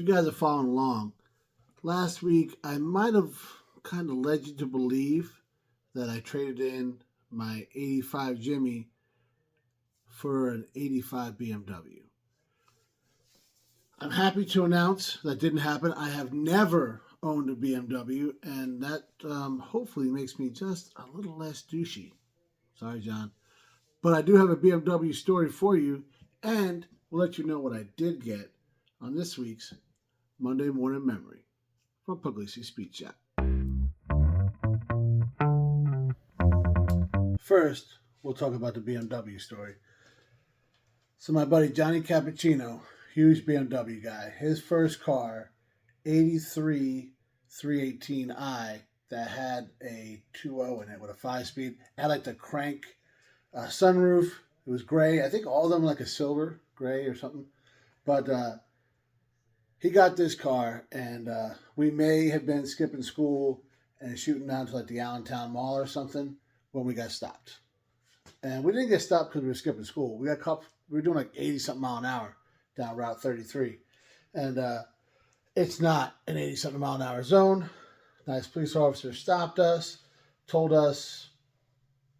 guys are following along, last week I might have kind of led you to believe that I traded in my 85 Jimmy for an 85 BMW. I'm happy to announce that didn't happen. I have never owned a BMW, and that hopefully makes me just a little less douchey. Sorry, John. But I do have a BMW story for you, and we'll let you know what I did get on this week's Monday Morning Memory from Pugliese Speed Chat. First, we'll talk about the BMW story. So my buddy Johnny Cappuccino, huge BMW guy, his first car, 83 318i, that had a 2.0 in it with a 5-speed. It had like the crank sunroof. It was gray. I think all of them were like a silver gray or something. But he got this car, and we may have been skipping school and shooting down to like the Allentown Mall or something when we got stopped. And we didn't get stopped because we were skipping school. We were doing like 80-something mile an hour down Route 33. And it's not an 80-something mile an hour zone. Nice police officer stopped us, told us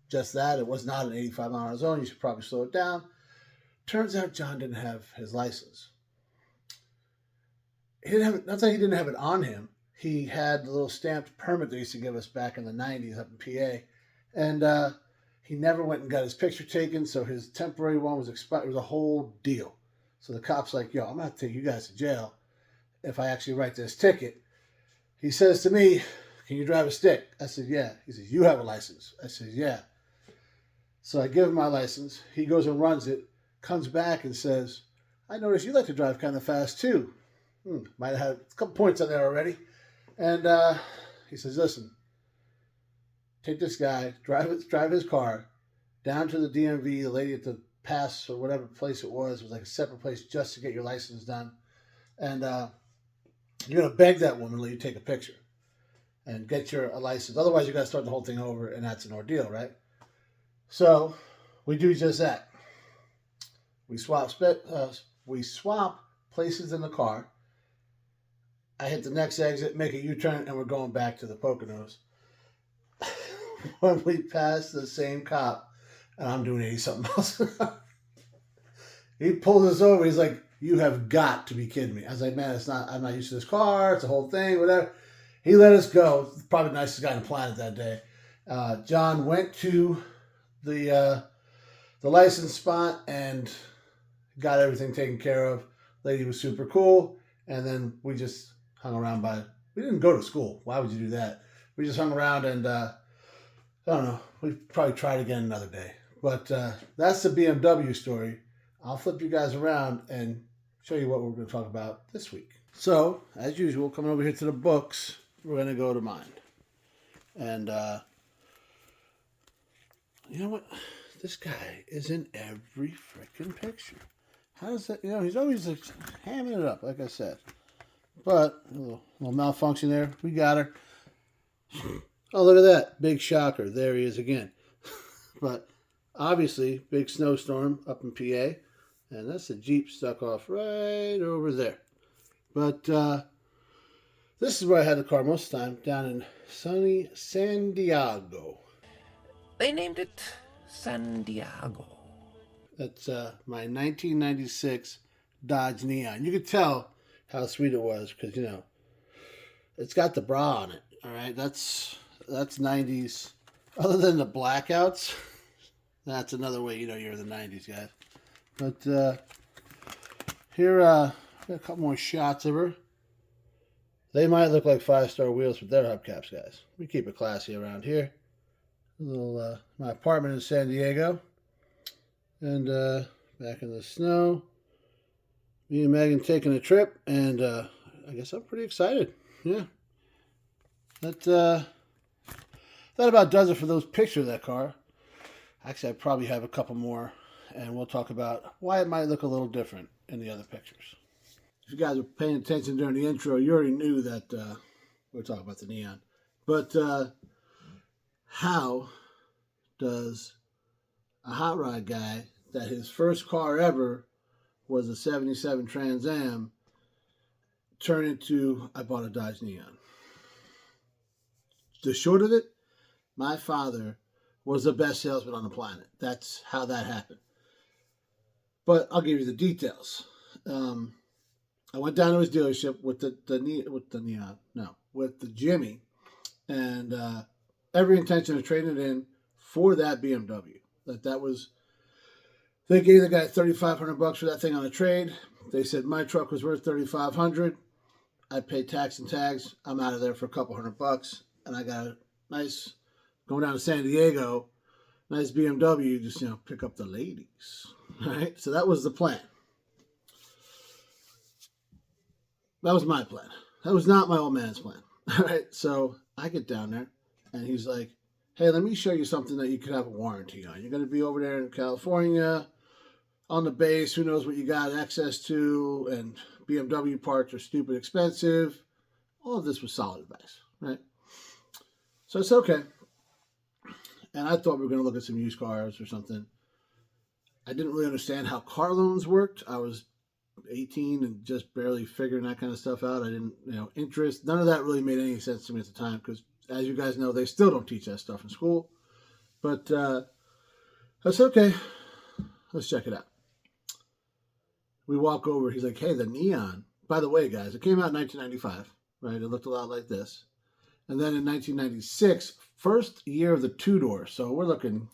just that. It was not an 85 mile an hour zone. You should probably slow it down. Turns out John didn't have his license. Not that he didn't have it on him. He had the little stamped permit they used to give us back in the 90s up in PA. And he never went and got his picture taken, so his temporary one was expired. It was a whole deal. So the cop's like, yo, I'm going to have to take you guys to jail if I actually write this ticket. He says to me, can you drive a stick? I said, yeah. He says, you have a license? I said, yeah. So I give him my license. He goes and runs it, comes back and says, I noticed you like to drive kind of fast too. Might have had a couple points on there already. And he says, listen, take this guy, drive his car down to the DMV. The lady at the pass or whatever place it was like a separate place just to get your license done. And you're going to beg that woman to let you take a picture and get a license. Otherwise, you got to start the whole thing over, and that's an ordeal, right? So we do just that. We swap places in the car. I hit the next exit, make a U-turn, and we're going back to the Poconos. When we pass the same cop, and I'm doing 80-something miles an hour, he pulls us over. He's like, you have got to be kidding me. I was like, man, I'm not used to this car. It's a whole thing, whatever. He let us go. Probably the nicest guy on the planet that day. John went to the license spot and got everything taken care of. Lady was super cool. And then we just hung around we didn't go to school. Why would you do that? We just hung around and, I don't know. We'd probably try it again another day. But that's the BMW story. I'll flip you guys around and show you what we're going to talk about this week. So, as usual, coming over here to the books, we're going to go to mine. And, you know what? This guy is in every freaking picture. How does that, he's always like, hamming it up, like I said. But, a little malfunction there. We got her. Oh, look at that. Big shocker. There he is again. But, obviously, big snowstorm up in PA. And that's a Jeep stuck off right over there. But this is where I had the car most of the time, down in sunny San Diego. They named it San Diego. That's my 1996 Dodge Neon. You could tell how sweet it was because, it's got the bra on it. All right, that's 90s. Other than the blackouts, that's another way you're in the 90s, guys. But here, got a couple more shots of her. They might look like 5-star wheels with their hubcaps, guys. We keep it classy around here. My apartment in San Diego. And back in the snow. Me and Megan taking a trip. And I guess I'm pretty excited. Yeah. That about does it for those pictures of that car. Actually, I probably have a couple more. And we'll talk about why it might look a little different in the other pictures. If you guys were paying attention during the intro, you already knew that we're talking about the Neon. But how does a hot rod guy that his first car ever was a 77 Trans Am turn into I bought a Dodge Neon. The short of it, my father was the best salesman on the planet. That's how that happened. But I'll give you the details. I went down to his dealership with the Jimmy, and every intention of trading it in for that BMW. That was. They gave the guy $3,500 for that thing on a trade. They said my truck was worth $3,500. I paid tax and tags. I'm out of there for a couple $100, and I got a nice going down to San Diego. Nice BMW, just pick up the ladies. All right, so that was the plan. That was my plan. That was not my old man's plan. All right, so I get down there, and he's like, "Hey, let me show you something that you could have a warranty on. You're going to be over there in California on the base. Who knows what you got access to? And BMW parts are stupid expensive." All of this was solid advice, right? So I said, okay. And I thought we were going to look at some used cars or something. I didn't really understand how car loans worked. I was 18 and just barely figuring that kind of stuff out. I didn't, interest. None of that really made any sense to me at the time because, as you guys know, they still don't teach that stuff in school. But I said, okay, let's check it out. We walk over. He's like, hey, the Neon. By the way, guys, it came out in 1995, right? It looked a lot like this. And then in 1996, first year of the two-door. So we're looking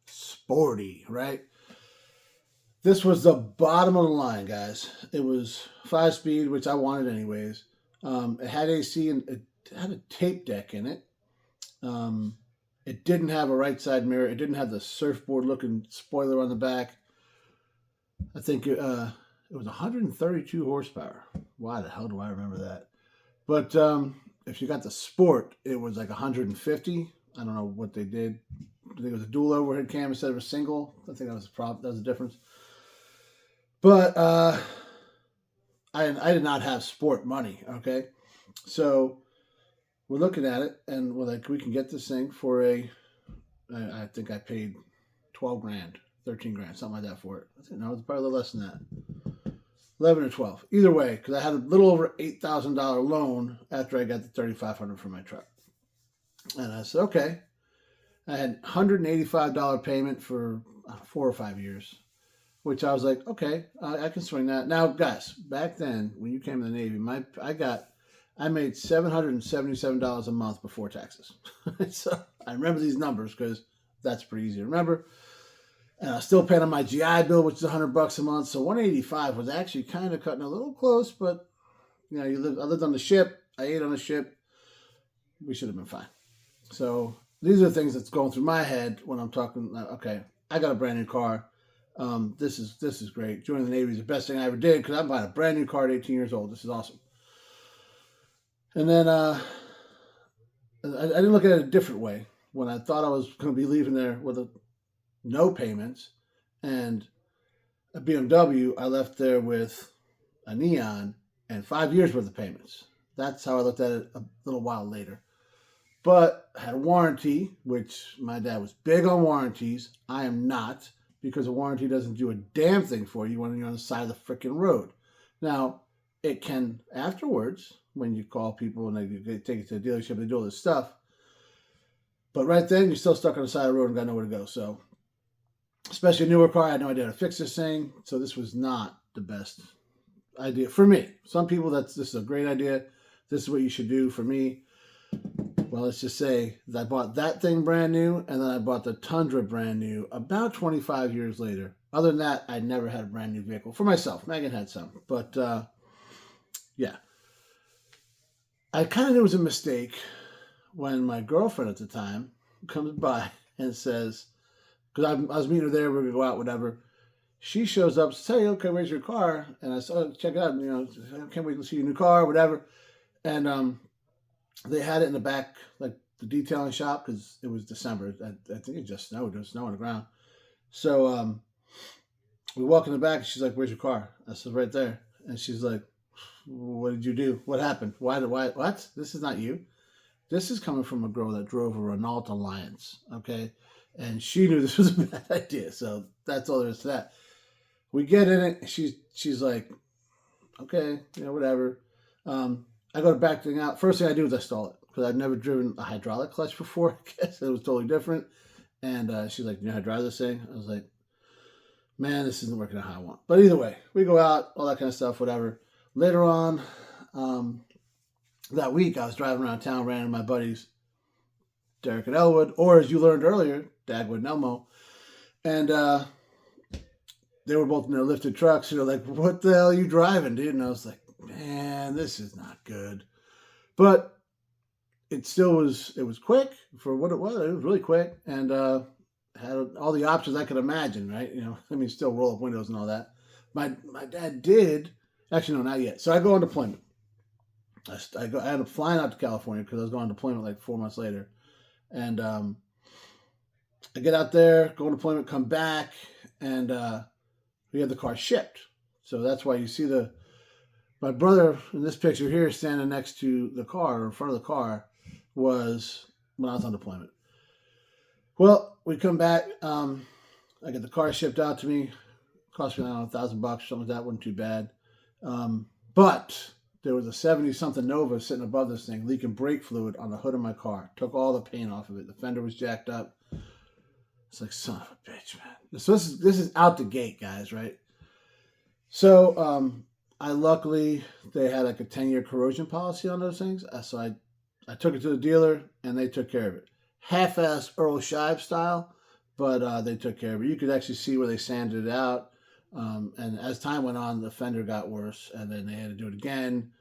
sporty, right? This was the bottom of the line, guys. It was 5-speed, which I wanted anyways. It had AC and it had a tape deck in it. It didn't have a right side mirror. It didn't have the surfboard-looking spoiler on the back. I think it was 132 horsepower. Why the hell do I remember that? But if you got the Sport, it was like 150. I don't know what they did. I think it was a dual overhead cam instead of a single. I think that was the problem. That was the difference. But I did not have Sport money, okay? So we're looking at it, and we're like, we can get this thing for I think I paid 12 grand, 13 grand, something like that for it. I think, no, it's probably a little less than that. 11 or 12. Either way, because I had a little over $8,000 loan after I got the $3,500 for my truck. And I said, okay. I had $185 payment for 4 or 5 years, which I was like, okay, I can swing that. Now, guys, back then, when you came to the Navy, I made $777 a month before taxes. So I remember these numbers because that's pretty easy to remember. And I was still paying on my GI Bill, which is $100 a month. So 185 was actually kind of cutting a little close, but I lived on the ship. I ate on the ship. We should have been fine. So these are the things that's going through my head when I'm talking. Okay, I got a brand new car. This is great. Joining the Navy is the best thing I ever did because I'm buying a brand new car at 18 years old. This is awesome. And then I didn't look at it a different way. When I thought I was going to be leaving there with no payments and a BMW, I left there with a Neon and 5 years worth of payments. That's how I looked at it a little while later. But I had a warranty, which my dad was big on warranties. I am not, because a warranty doesn't do a damn thing for you when you're on the side of the freaking road. Now, it can afterwards, when you call people and they take you to the dealership, they do all this stuff. But right then, you're still stuck on the side of the road and got nowhere to go. So, especially a newer car, I had no idea how to fix this thing. So this was not the best idea for me. Some people, this is a great idea. This is what you should do. For me, well, let's just say that I bought that thing brand new, and then I bought the Tundra brand new about 25 years later. Other than that, I never had a brand new vehicle for myself. Megan had some, but yeah. I kind of knew it was a mistake when my girlfriend at the time comes by and says, because I was meeting her there, we're going to go out, whatever. She shows up, says, hey, okay, where's your car? And I said, oh, check it out. Can't wait to see your new car, whatever. And they had it in the back, like the detailing shop, because it was December. I think it just snowed. There was snow on the ground. So we walk in the back, and she's like, where's your car? I said, right there. And she's like, what did you do? What happened? Why? What? This is not you. This is coming from a girl that drove a Renault Alliance, okay? And she knew this was a bad idea. So that's all there is to that. We get in it. She's like, okay, whatever. I go to back thing out. First thing I do is I stall it because I've never driven a hydraulic clutch before. I guess it was totally different. And she's like, "You know how to drive this thing?" I was like, "Man, this isn't working out how I want." But either way, we go out, all that kind of stuff, whatever. Later on, that week, I was driving around town, ran into my buddies, Derek and Elwood, or as you learned earlier, Dagwood and Elmo. And they were both in their lifted trucks. And they're like, "What the hell are you driving, dude?" And I was like, "Man, this is not good." But it still was, it was quick for what it was. It was really quick and had all the options I could imagine, right? I mean, still roll up windows and all that. My dad did, actually, no, not yet. So I go on deployment. I ended up flying out to California because I was going on deployment like 4 months later. And I get out there, go on deployment, come back, and we had the car shipped. So that's why you see my brother in this picture here standing next to the car, or in front of the car, was when I was on deployment. Well, we come back. I get the car shipped out to me. It cost me, I don't know, $1,000, something like that. Wasn't too bad. But there was a 70-something Nova sitting above this thing, leaking brake fluid on the hood of my car. Took all the paint off of it. The fender was jacked up. It's like, son of a bitch, man. So this is out the gate, guys, right? So I luckily, they had like a 10-year corrosion policy on those things. So I took it to the dealer, and they took care of it. Half-ass Earl Shive style, but they took care of it. You could actually see where they sanded it out. And as time went on, the fender got worse, and then they had to do it again.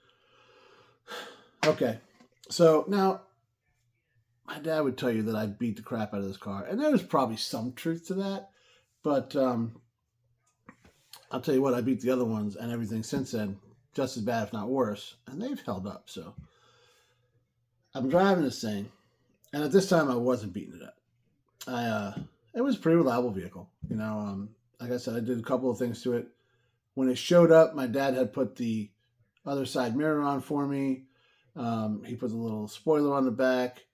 Okay, so now my dad would tell you that I beat the crap out of this car, and there was probably some truth to that, but I'll tell you what, I beat the other ones and everything since then, just as bad, if not worse, and they've held up. So I'm driving this thing, and at this time I wasn't beating it up. It was a pretty reliable vehicle, Like I said, I did a couple of things to it. When it showed up, my dad had put the other side mirror on for me. He put the little spoiler on the back.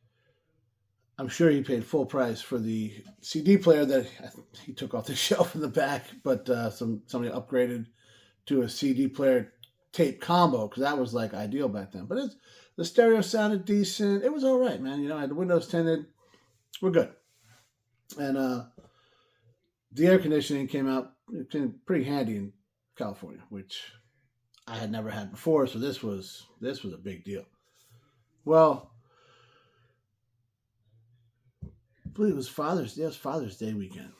I'm sure he paid full price for the CD player that he took off the shelf in the back, but somebody upgraded to a CD player tape combo because that was like ideal back then. But the stereo sounded decent. It was all right, man. I had the windows tinted. We're good. And the air conditioning came out pretty handy in California, which I had never had before. So this was a big deal. Well, I believe it was Father's Day weekend.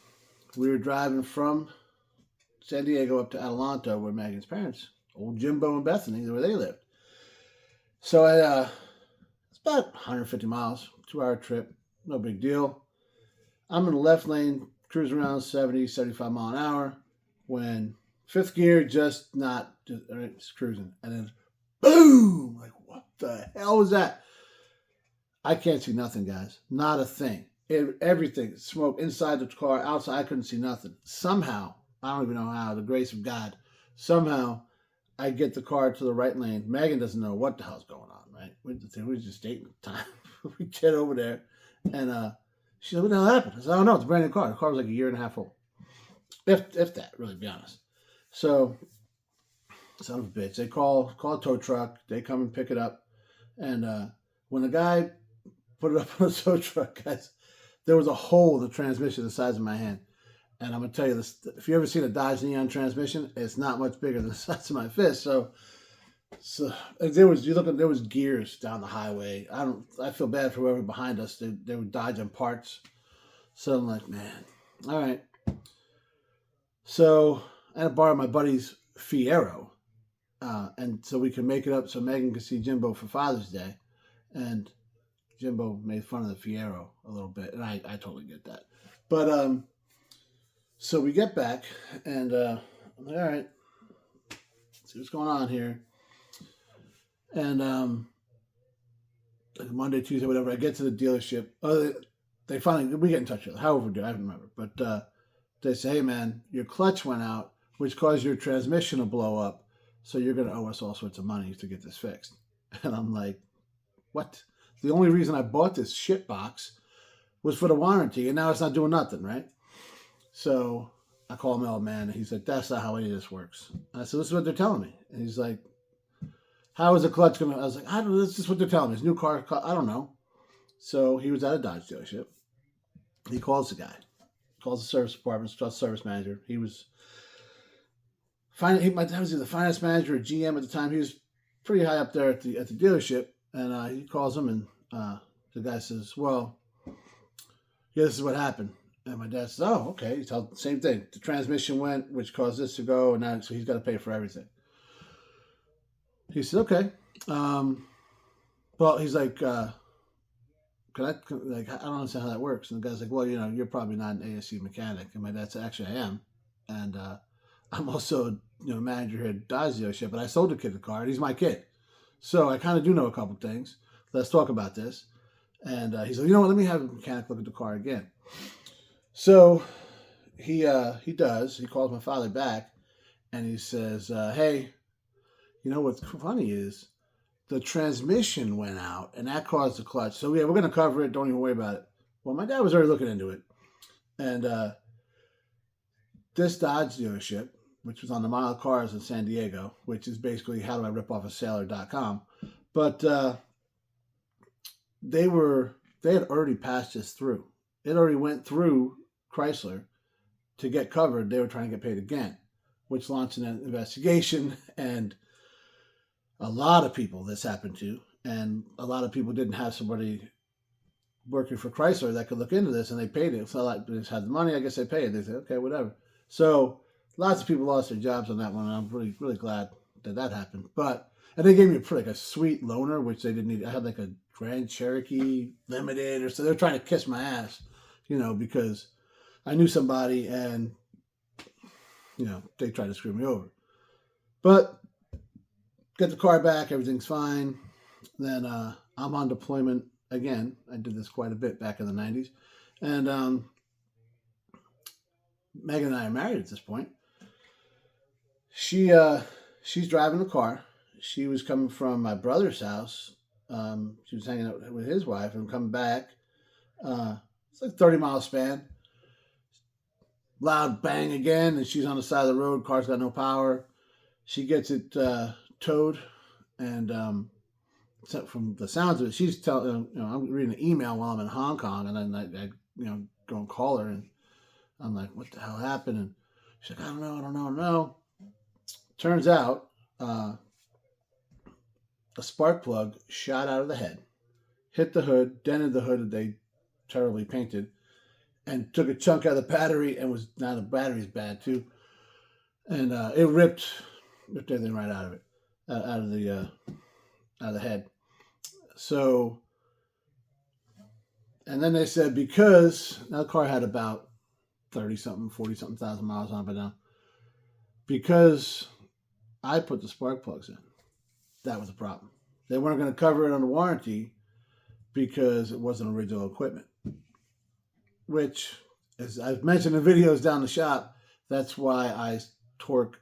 We were driving from San Diego up to Adelanto, where Megan's parents, old Jimbo and Bethany, where they lived. So it's about 150 miles, 2-hour trip, no big deal. I'm in the left lane, cruising around 70, 75 mile an hour, when fifth gear just cruising. And then boom! Like, what the hell was that? I can't see nothing, guys. Not a thing. Everything, smoke inside the car, outside, I couldn't see nothing. Somehow, I don't even know how, the grace of God, somehow I get the car to the right lane. Megan doesn't know what the hell's going on, right? We were just dating at the time. We get over there, and she said, "What the hell happened?" I said, "I don't know. It's a brand new car. The car was like a year and a half old. If that, really, to be honest." So, son of a bitch. They call a tow truck. They come and pick it up. And when the guy put it up on the tow truck, guys, there was a hole in the transmission the size of my hand. And I'm going to tell you this, if you ever seen a Dodge Neon transmission, it's not much bigger than the size of my fist. So there was gears down the highway. I feel bad for whoever behind us. They were dodging parts. So I'm like, man, all right. So I had to borrow my buddy's Fiero. And so we could make it up so Megan could see Jimbo for Father's Day. And Jimbo made fun of the Fiero a little bit. And I totally get that. But so we get back, and I'm like, all right, see what's going on here. And like Monday, Tuesday, whatever, I get to the dealership. We get in touch with it. However, I don't remember. But they say, "Hey, man, your clutch went out, which caused your transmission to blow up. So you're going to owe us all sorts of money to get this fixed." And I'm like, what? The only reason I bought this shit box was for the warranty, and now it's not doing nothing, right? So I call him, "Oh, man." And he's like, "That's not how any of this works." And I said, "This is what they're telling me." And he's like, How is the clutch going to, I was like, I don't know, this is what they're telling me. His new car, I don't know. So he was at a Dodge dealership. He calls the guy, calls the service department, service manager. He was, my dad was either the finance manager or GM at the time. He was pretty high up there at the dealership. And he calls him, and the guy says, well, yeah, this is what happened. And my dad says, oh, okay. He tells the same thing. The transmission went, which caused this to go, and now so he's got to pay for everything. He said, okay. Well, he's like, I don't understand how that works. And the guy's like, well, you're probably not an ASC mechanic. And my dad said, actually, I am. And I'm also, manager here at Dodge dealership, but I sold the kid the car, and he's my kid. So I kind of do know a couple things. Let's talk about this. And he's like, you know what? Let me have a mechanic look at the car again. So he does. He calls my father back, and he says, hey, what's funny is the transmission went out, and that caused the clutch. So yeah, we're going to cover it. Don't even worry about it. Well, my dad was already looking into it. And this Dodge dealership, which was on the Mile Cars in San Diego, which is basically how do I rip off a sailor.com. But they had already passed this through. It already went through Chrysler to get covered. They were trying to get paid again, which launched an investigation, and a lot of people this happened to, and a lot of people didn't have somebody working for Chrysler that could look into this, and they paid it. So they just had the money. I guess they paid. They said, okay, whatever. So lots of people lost their jobs on that one, and I'm really, really glad that happened. And they gave me a sweet loaner, which they didn't need. I had like a Grand Cherokee Limited, or so they're trying to kiss my ass, because I knew somebody, and they tried to screw me over. But get the car back, everything's fine. Then I'm on deployment again. I did this quite a bit back in the 90s. And Megan and I are married at this point. She's driving the car. She was coming from my brother's house. She was hanging out with his wife and coming back. It's like a 30-mile span. Loud bang again, and she's on the side of the road. Car's got no power. She gets it towed, and from the sounds of it, she's telling, I'm reading an email while I'm in Hong Kong, and then I go and call her, and I'm like, what the hell happened? And she's like, I don't know. Turns out, a spark plug shot out of the head, hit the hood, dented the hood that they terribly painted, and took a chunk out of the battery, and now the battery's bad too, and it ripped everything right out of it, out of the head. So, and then they said, because now the car had about 30-something, 40-something thousand miles on it by now, because I put the spark plugs in, that was a problem. They weren't going to cover it under warranty because it wasn't original equipment, which, as I've mentioned in videos down the shop, that's why I torque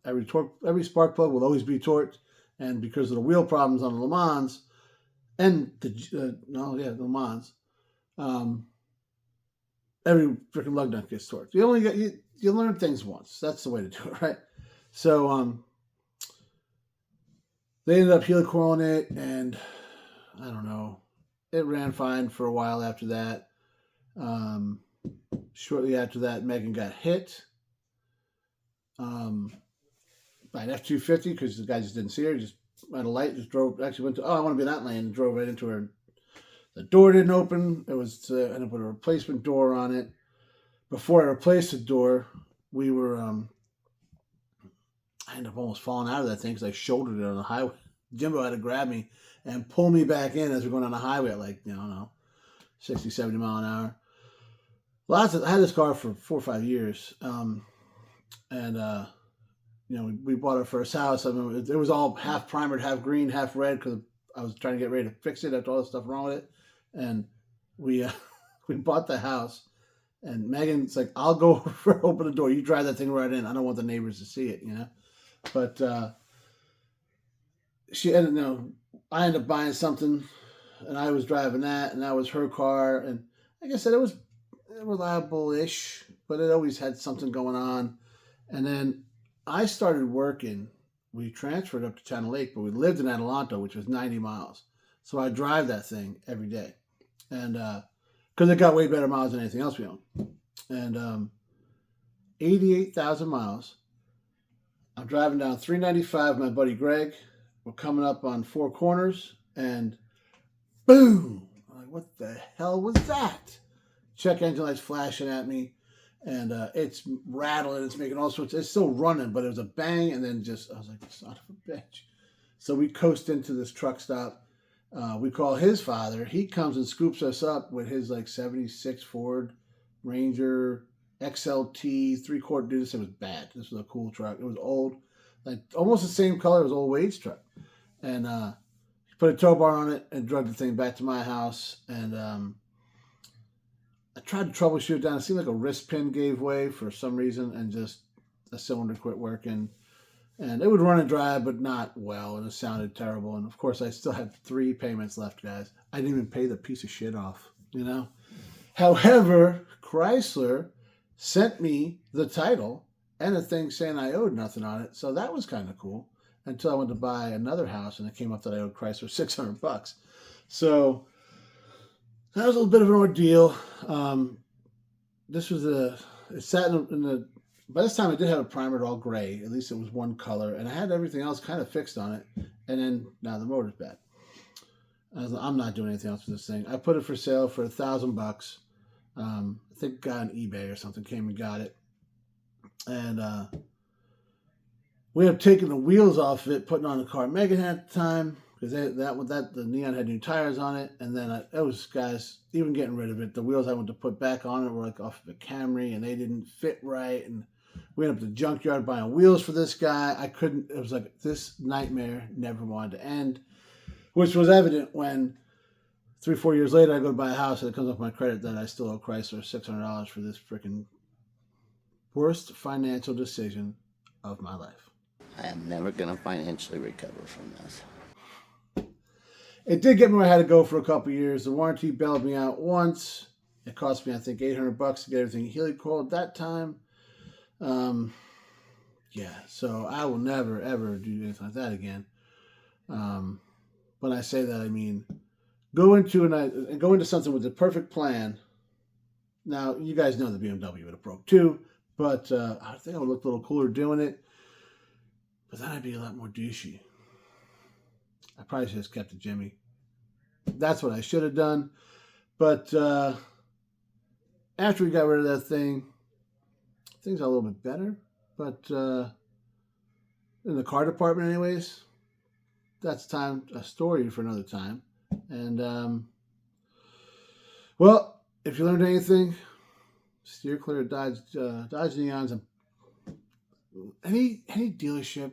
every spark plug will always be torqued, and because of the wheel problems on the Le Mans and the Le Mans, every freaking lug nut gets torqued. You learn things once. That's the way to do it, right? So they ended up helicoiling it, and I don't know, it ran fine for a while after that. Shortly after that, Megan got hit by an F-250 because the guy just didn't see her. Just at a light, just drove. Actually went to, I want to be in that lane, and drove right into her. The door didn't open. It was ended up with a replacement door on it. Before I replaced the door, we were I ended up almost falling out of that thing because I shouldered it on the highway. Jimbo had to grab me and pull me back in as we're going on the highway at 60, 70 mile an hour. I had this car for 4 or 5 years. We bought our first house. I mean, it was all half primered, half green, half red because I was trying to get ready to fix it after all the stuff wrong with it. And we bought the house. And Megan's like, I'll go over, open the door. You drive that thing right in. I don't want the neighbors to see it, But I ended up buying something, and I was driving that, and that was her car. And like I said, it was reliable-ish, but it always had something going on. And then I started working we transferred up to Channel Lake, but we lived in Adelanto, which was 90 miles. So I drive that thing every day. And because it got way better miles than anything else we own. And 88,000 miles. I'm driving down 395 with my buddy Greg. We're coming up on Four Corners, and boom! I'm like, what the hell was that? Check engine lights flashing at me, and it's rattling. It's making all sorts. It's still running, but it was a bang, and then I was like, son of a bitch. So we coast into this truck stop. We call his father. He comes and scoops us up with his like 76 Ford Ranger XLT 3/4. Dude, this thing was bad. This was a cool truck. It was old, like almost the same color as old Wade's truck. And he put a tow bar on it and drug the thing back to my house. And I tried to troubleshoot it down. It seemed like a wrist pin gave way for some reason, and just a cylinder quit working. And it would run and drive, but not well, and it sounded terrible. And of course, I still had 3 payments left, guys. I didn't even pay the piece of shit off, you know? However, Chrysler sent me the title and a thing saying I owed nothing on it. So that was kind of cool, until I went to buy another house, and it came up that I owed Chrysler $600. So that was a little bit of an ordeal. This was it sat in the, by this time I did have a primer all gray. At least it was one color, and I had everything else kind of fixed on it. And then now the motor's bad. I'm not doing anything else with this thing. I put it for sale for $1,000. I think a guy on eBay or something came and got it. And we have taken the wheels off of it, putting on a car Megan at the time, because the Neon had new tires on it. And then it was, guys, even getting rid of it, the wheels I went to put back on it were like off of a Camry, and they didn't fit right. And we ended up at the junkyard buying wheels for this guy. It was like this nightmare never wanted to end, which was evident when 3-4 years later I go to buy a house and it comes off my credit that I still owe Chrysler $600 for this freaking worst financial decision of my life. I am never going to financially recover from this. It did get me where I had to go for a couple years. The warranty bailed me out once. It cost me, I think, $800 to get everything helical at that time. Yeah, so I will never, ever do anything like that again. When I say that, I mean go into something with the perfect plan. Now, you guys know the BMW would have broke too, but I think I would look a little cooler doing it. But then I'd be a lot more douchey. I probably should have just kept it Jimmy. That's what I should have done. But after we got rid of that thing, things got a little bit better. But in the car department anyways, that's a story for another time. And, well, if you learned anything, steer clear of Dodge Neons. And any dealership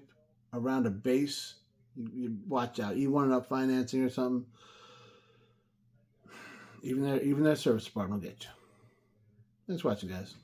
around a base, you watch out. You want it up financing or something, even their service department will get you. Thanks for watching, guys.